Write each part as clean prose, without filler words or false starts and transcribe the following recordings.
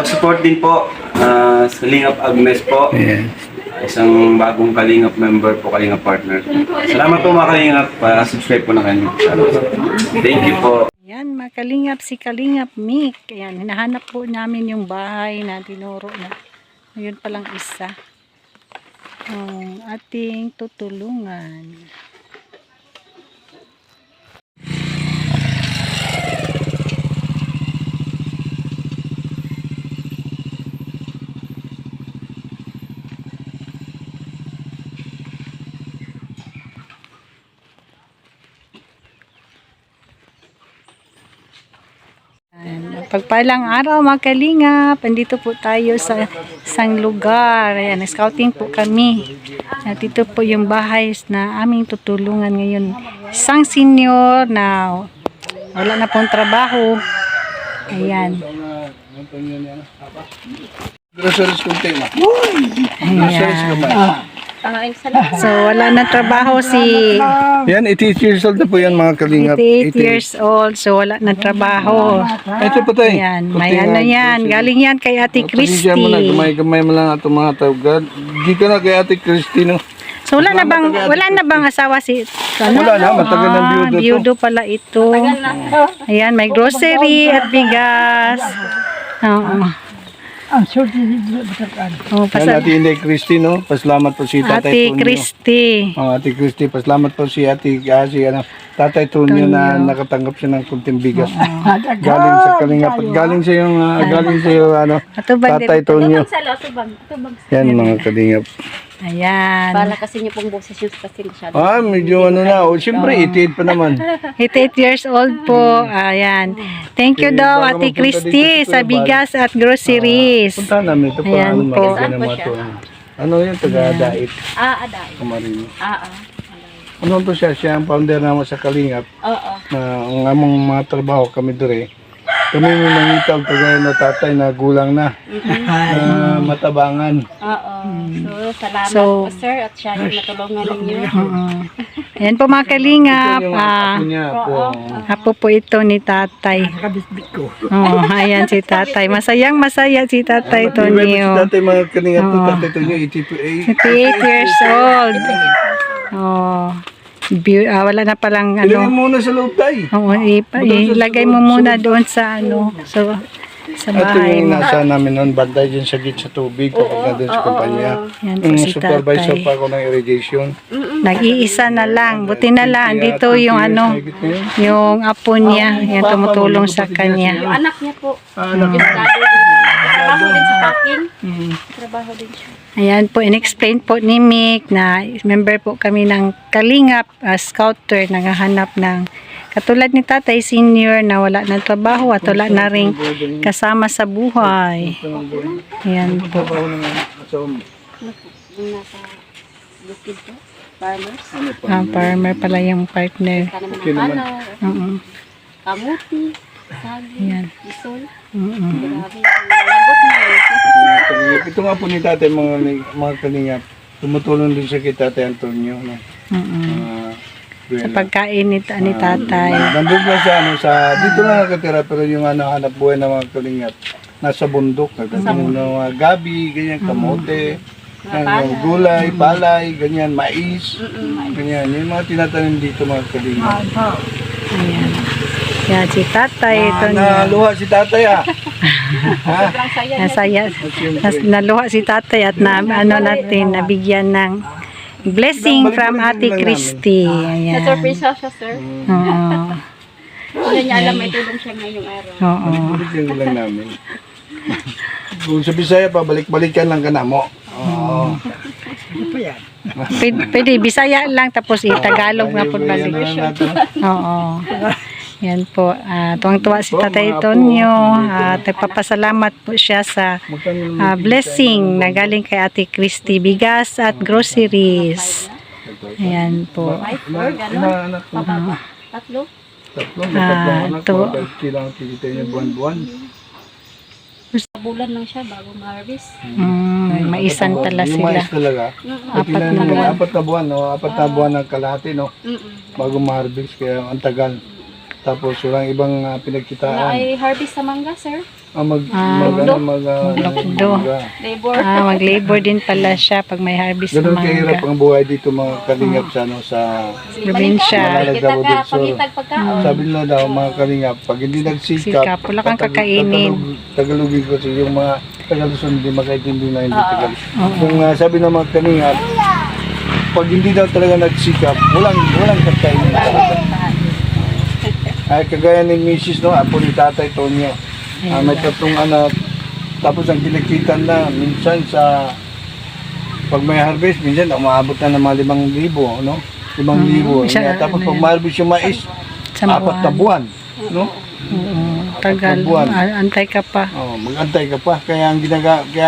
Support din po sa Kalingap Agnes po. Ayan. Isang bagong Kalingap member po, Kalingap partner. Salamat po mga Kalingap. Subscribe po na kayo. Thank you po. Ayan, mga Kalingap, si Kalingap Mick. Ayan, hinahanap po namin yung bahay na tinuro na. Ngayon palang isa. Ang ating tutulungan. Pagpalang araw mga Kalingap, andito po tayo sa isang lugar. Ayan, scouting po kami. At ito po yung bahay na aming tutulungan ngayon. Isang senior na wala na pong trabaho. Ayan. Groceries kunti ma. Groceries ka ba? So wala na trabaho si Yan, 88 years old na po yan mga Kalingap. 88 years old. So wala na trabaho. Ito pa tayo. Ayan, may ano yan. Galing yan kay Ate Christy. Pasensya mo na, gamay-gamay mo lang ito mga tawagad. Di ka na kay Ate Christy, no? So wala na bang asawa si Wala na, matagal ng biyudo to. Biyudo pala ito. Ayan, may grocery at bigas. Oo. Oh, Yan, Ate Inday Christy, no? Pasalamat po si Tatay Ate Tonyo. Christy. Ate Christy, pasalamat po si Tatay Tonyo na nakatanggap siya ng kunting bigas. Galing sa Kalingap. Galing sa yung, Tatay Tonyo. Yan mga Kalingap. Ayan. Bala kasi niyo pong boses yung pasensya. Medyo na. Siyempre, 88 pa naman. 88 years old po. Ayan. Thank you daw, Ate Christy, sa bigas at groceries. Punta namin ito pa. Ayan po. Ano yung taga-dait? Aday. Kumarin. Oo. Ano to siya? Siya ang founder naman sa Kalingap. Oo. Na ang among mga trabaho kami dire. Kami may nangitaw kagaya na tatay na gulang na. Na matabangan. Oo. So, salamat po sir at siya yung natulungan ninyo. Ayan po mga Kalingap. Ito yung apo niya po. Apo po ito ni Tatay. Oh, ayan si Tatay. Masayang masaya si Tatay Si Tonyo. tatay mga Kalingap to, tatay to niyo 88. 58 years old. Oh. Wala na palang Ilagay muna sa loob tayo. Oo, ilagay mo muna doon sa sa Ito bahay yung mo. nasa namin noon, bantay dyan sa gate sa tubig kapag nandun sa kumpanya. Yan po si Supervisor Tatay. pa ako ng irrigation. Nag-iisa na lang. Buti na lang. Dito yung yung apo niya. Yan tumutulong sa kanya. Yung anak niya po. Anak. Yung dado din. Trabaho din sa packing. Trabaho din siya. Ayan po, in-explain po ni Mick na member po kami ng Kalingap Scouter, naghahanap ng katulad ni Tatay Senior na wala ng trabaho at wala na rin kasama sa buhay. Ayan po. Yung nasa bukid po. Farmers. Farmer pala yung partner. Tanaman ng panaw. Kamuti. Sagi. Ayan. Isol. Mm-mm. Grabe. Lagot na yun. Ito nga po ni tatay mga Kalingap. Tumutulong din siya kay Tatay Antonio. No? Sa pagkain ni Tatay. Nandun na siya dito lang nakatira pero yung hanap buhay ng mga Kalingap nasa bundok. Nagkakaroon ng mga gabi, ganyan, kamote. Yung gulay, palay, ganyan, mais. Ganyan, yung mga tinatanim dito mga Kalingap. Ayan. Yan si Tatay. Ito niya. Naluha si tatay Sobrang saya. Nasaya. Naluha si Tatay at nabigyan ng blessing from Ate Christy. Ayan. Na-surprise siya sir. Oo. Hindi niya alam may tulong siya ngayong araw. Oo. Balik-balik yung ulang namin. Kung sa Bisaya, pabalik-balikan lang ka na mo. Oo. Pwede, Bisaya lang tapos Tagalog na po balik. Oo. Yan po. Tuwang-tuwa si Tatay Tonyo. At nagpapasalamat po siya sa blessing na galing kay Ate Christy. Bigas at groceries. Ayan po. Tatlo? Tatlo kailangan titita niya buwan-buwan. Bulan lang siya bago ma-harvest. Maisan pala Yung sila. mais talaga. Apat na buwan. Apat na buwan, no? Apat na buwan ng kalahati, no? Bago ma-harvest, kaya ang tagal. Tapos walang ibang Wala pinagkitaan. ay harvest sa mangga, sir. maglakdo. Labor. Mag-labor din pala siya pag may harvest ng Ganun kahirap mangga. ang buhay dito mga kalingap sa ano sa Probinsya. Kita ka, pangitag pagkaon. sabi nila daw mga kalingap pag hindi nagsikap Sikap, wala kang kakainin. Tagalogin ko kasi yung mga Tagaluzon hindi makaintindi na hindi Tagalog. Oo. Kung sabi ng mga kalingap pag hindi daw talaga nagsikap walang kakainin talaga. Ay kagaya ni Mrs. no, apo ni Tatay Tonyo. May 3 anak. Tapos ang kinikita na minsan sa pag may harvest, minsan umaabot na ng mga 5,000, no? 5,000. Siya, Tapos ano pag yan? ma-harvest yung mais, Sa 4 na buwan, no? Tagal. buwan. Antay ka pa. Oh, mag-antay ka pa. Kaya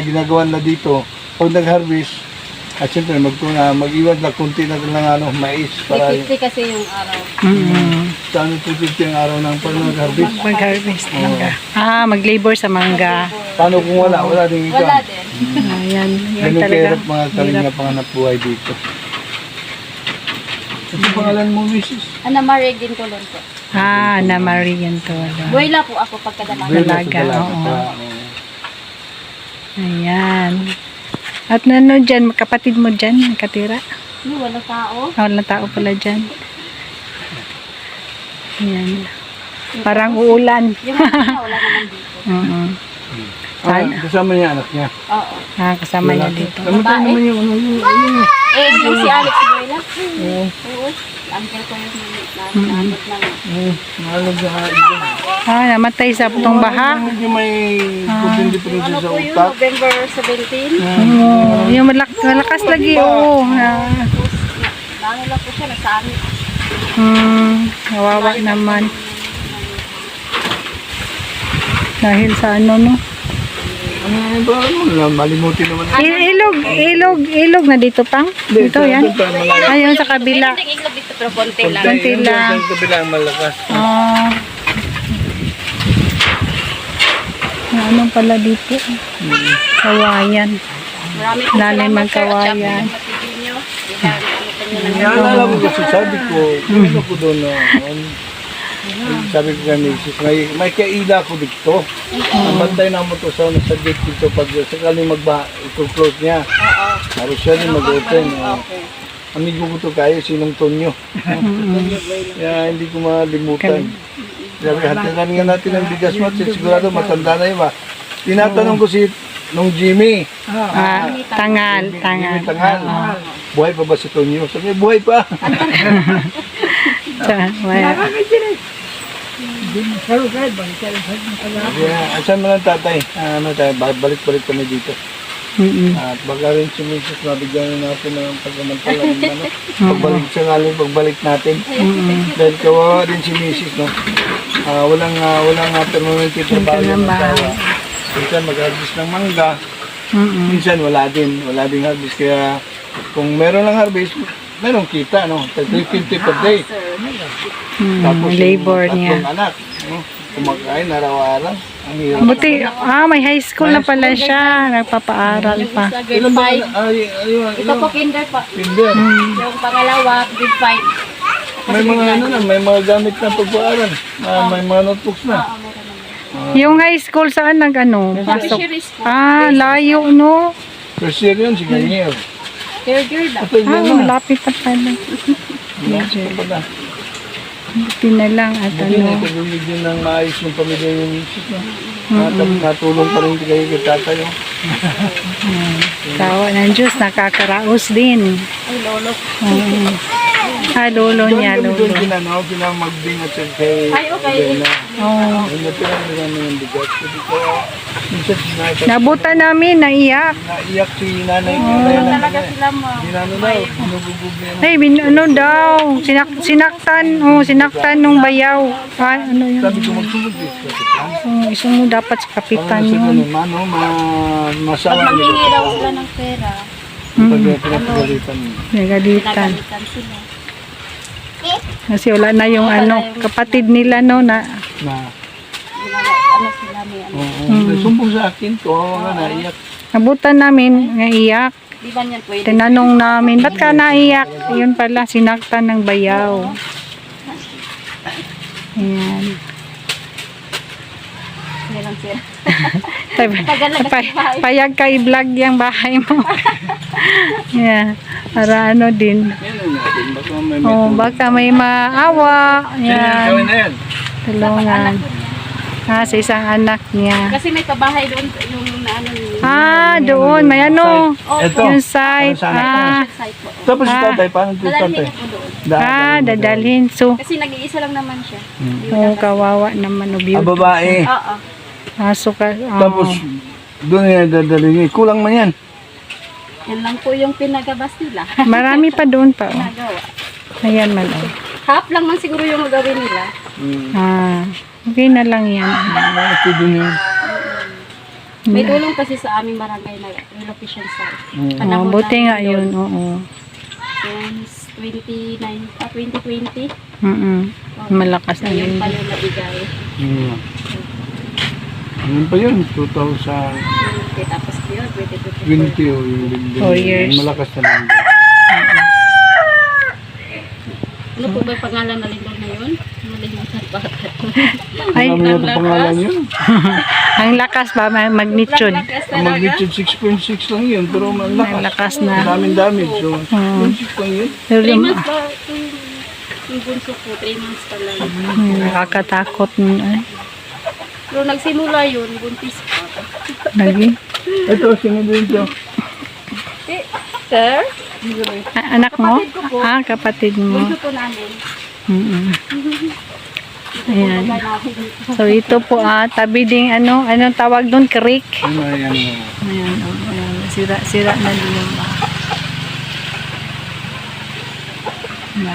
ginagawa na dito, pag nag-harvest, at syempre mag-iwan na kunti na lang mais para 50 kasi yung araw. saan 250 ang araw ng pag nag-harvest. Mag-harvest mangga. Mag-labor sa mangga. Paano kung wala din ikaw. Wala din. Yan Ganun talaga. kahirap mga kalingap panganap buhay dito. Ano pangalan mo, Mrs.? Ana Marie Gincolon po. Ana Marie yan to. Buwela po ako pagkadalaga. Dalaga, Dalaga oo. pa, Ayan. At ano dyan, kapatid mo dyan, nakatira? Wala tao. Walang tao pala dyan. Ayan. Parang uulan. Yung mga wala naman dito. Kasama niya anak niya. Oo. Kasama niya dito. Namatay naman yung ano yung Yung si Alex Buwela. Oo. Uncle ko yung nanot namin. Nalog na Namatay sa putong baha. Medyo may kunting diferensya Ano sa po yun? utak. November 17. Yung malakas lagi, oo. Ano lang po siya, nasami. Kawawa naman. Dahil sa ano, no? Ano yung parang mo? Malimutin naman. Ilog na dito pang? Dito, yan. Ayun sa kabila. Hindi iglog dito pero konti lang. Konti lang. Sa kabilang malakas. Ano pala dito? Kawayan. Marami po Lalim salamat, ang sir. kawayan. At syempre, yung matibig nyo. Naalala ko kasi sabi ko, ano ko doon sabi ko kay Mrs. May kaila ko dito. Bantay na mo to sa gate dito pag sakaling i-close niya. Oo. Tapos siya rin mag-open. Okay. Amigo ko to kayo, sinong Tonyo. Kaya hindi ko malimutan. Sabi, hatilan nga natin ang bigas mo. Sigurado matanda na yun ba? Tinatanong ko si nung Jimmy. Tangal. Jimmy Tangal. Buhay pa ba si Tonyo? Sabi, buhay pa. Asan mo lang tatay? Balik-balik kami dito. At baka rin si Mrs. mabigyan natin ng pagkamantala ng pagbalik natin. Dahil kawawa din si Mrs. No? Walang permanente trabaho yung asawa. Minsan mag-harvest ng mangga. Minsan wala din harvest. Kaya kung meron lang harvest, meron kita, no? 350 per day. Tapos Labor yung niya. 3 anak, no? Kumakain araw-araw. Ang hirap. Buti, may high school na pala siya. Nagpapaaral pa. Sa grade 5. Ito po kinder pa. Kinder. Yung pangalawa, grade 5. May mga may mga gamit na pagpaaral. May mga notebooks na. Yung high school saan pasok? Fisheries po. Layo, no? First year yun, si Ganyer. Third year na. Ito yun na. Malapit na pala. Ito pala. Buti na lang at Buti na ituloy din ng maayos yung pamilya yung misis na. Natulong pa rin kayo kay tatay. tawa ng Diyos, nakakaraos din. Ay, lolo. Lolo niya, lolo. Doon kinamagbing at kay Ay, okay. Elena. Oh. Yung natira nila ng bigat. Kasi kaya, minsan sinakit. Nabutan namin, naiyak. Naiyak si nanay. Talaga sila mo. Ginano na, binububog niya. Ay, ano daw, sinaktan nung bayaw. Ano yun? Sabi ko magsugod eh. Isa mo dapat sa kapitan Kasi yun. ganun, Pag masawa manghingi daw sila ng pera, Pag pinapagalitan mo. Nagalitan. nagalitan sila. Kasi wala na yung kapatid nila no na Na, Ano sila may ano. sumbong sa akin ko, naiyak. nabutan namin, naiyak. Di ba niyan pwede? Tinanong namin, ba't ka naiyak? Yun pala, sinaktan ng bayaw. Ayan. Hindi lang sila. Payag ka i-vlog yung bahay mo. Yeah. Para ano din. Yan ang natin. Baka may Oh, baka may maawa. Sino yung gawin Yan. na yan? Tulungan. Sa isang anak niya. Kasi may pabahay doon yung naano yung Doon. May ano. Ito. Yung site. site po. Tapos si tatay, paano si Dadalhin tatay? niya po doon. Dadalhin. So, Kasi nag-iisa lang naman siya. kawawa naman. Ah, babae. Oo. Aso ka. Tapos, doon yan dadalhin niya. Kulang man yan. Yan lang po yung pinagabas nila. Marami pa doon pa. Nagawa. Ayan man. Oh. Half lang man siguro yung gagawin nila. Okay na lang yan. Ito doon yan. May tulong kasi sa aming barangay na relocation site. Buti nga yun. Oo. Since 2020. Malakas na Yun yun. pa yung nabigay. Ano pa yun? 2020 Okay, tapos yun, 2024. o yung bigyan. 4 years. Malakas na lang. Ano po ba yung pangalan na lindol na yun? Malimutan pa. Ay, Marami na pangalan yun. ang lakas ba? Magnitude. Lakas Ang talaga. magnitude 6.6 lang yun. Pero Ang malakas. lakas na. Maraming damage. So, 6.6 lang yun. 3 months ba? Yung bunso po, 3 months pa lang. Nakakatakot. Pero nagsimula yun, buntis pa. Lagi. Ito, sino din ito? Sir? Anak mo? Kapatid ko po. Kapatid mo. Bunso po namin. Ayan. So ito po tabi ding anong tawag doon, creek. Ano yan? Ayan, ayan. Sira na din yung bahay.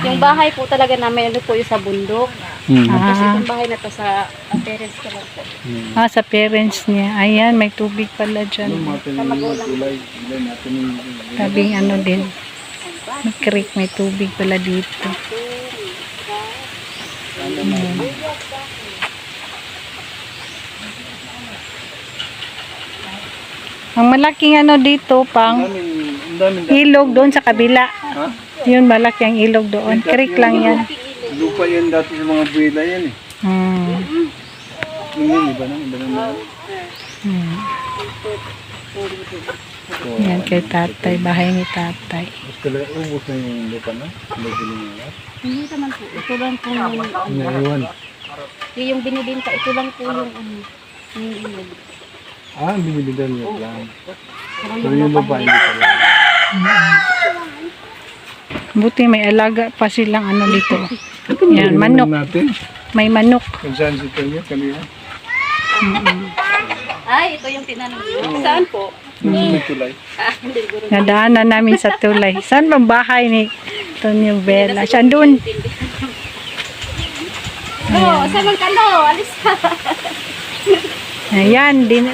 Yung bahay po talaga namin, ano po yung sa bundok. Tapos itong bahay na to sa parents ko lang po. Sa parents niya. Ayan, may tubig pala dyan. Gulay natin yung Tabing ano din. May creek, may tubig pala dito. Ang malaking dito, pang daming ilog doon sa kabila. Yun, malaki ang ilog doon. Creek lang yan. lupa yan dati sa mga buwila yan eh. Yung yun, iba na. Yan kay tatay, bahay ni tatay. Mas talaga, ubos na yung lupa na. Nabili nila. Hindi naman po. Ito lang po yung, Naiwan. yung binibinta. Ito lang po yung ilog. Ang binibilan niya lang. Pero yung lupa hindi pala. Buti may alaga pa silang dito. Yan, manok. Natin. May manok. Kung saan si Tanya, kanina. Ay, ito yung tinanong ko. Saan po? May tulay. Hindi guro. Nadaanan namin sa tulay. Saan bang bahay ni Tonyo Bella? Siya doon. Saan man ka no? Alis ka. Ayan, din.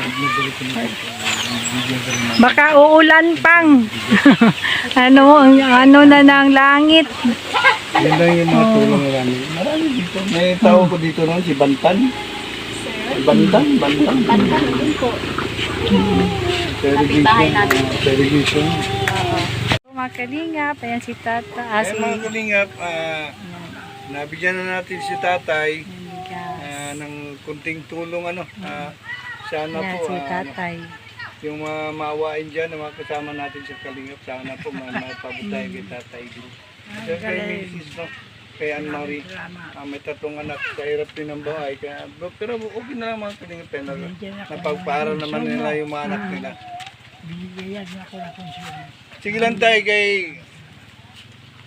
Baka uulan pang. ano na ng langit. Yan lang yung mga tulong na namin. Marami dito. May tao ko dito noon, si Bantan. Bantan. Bantan din po. Irrigation. namin. Irrigation. Mga kalingap, ayan si Tata. Ay mga kalingap, nabigyan na natin si tatay ng kunting tulong sana Ayan po si Tatay. yung mga maawain dyan na mga kasama natin sa kalingap, sana po mapabutay kay tatay din. Kasi kay Mrs. no, kay Anne-Marie, may 3 anak, sa hirap din ng bahay, pero okay na lang mga kalingap, napagpaaral naman nila yung mga anak nila. Sige lang tayo kay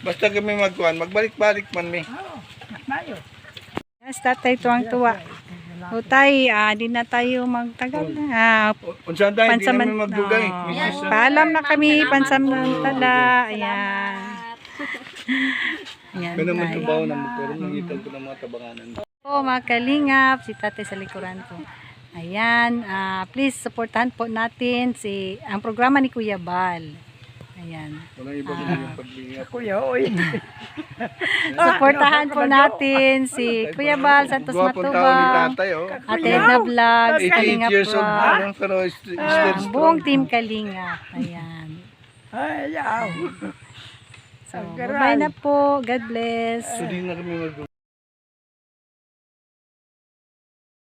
basta kami magbalik-balik man mi. Yes, Tatay, tuwang-tuwa. O tay, di na tayo magtagal na. Unsan tayo, hindi namin magdugay. Paalam na kami, pansamantala. Ayan. Ayan. Kaya naman tubaw na pero nangitan ko ng mga tabanganan. Mga kalingap, si Tatay sa likuran ko. Ayan, please supportahan po natin ang programa ni Kuya Bal. Ayan. Walang iba kundi yung paglingap. Supportahan po natin si Kuya Bal Santos Gwapong tao ni Matubang, tatay, Ate Edna Vlogs, 88 Kalingap years old Rock, pa lang, pero still strong. buong team Kalingap. Ayan. So, bye na po. God bless. Hindi na kami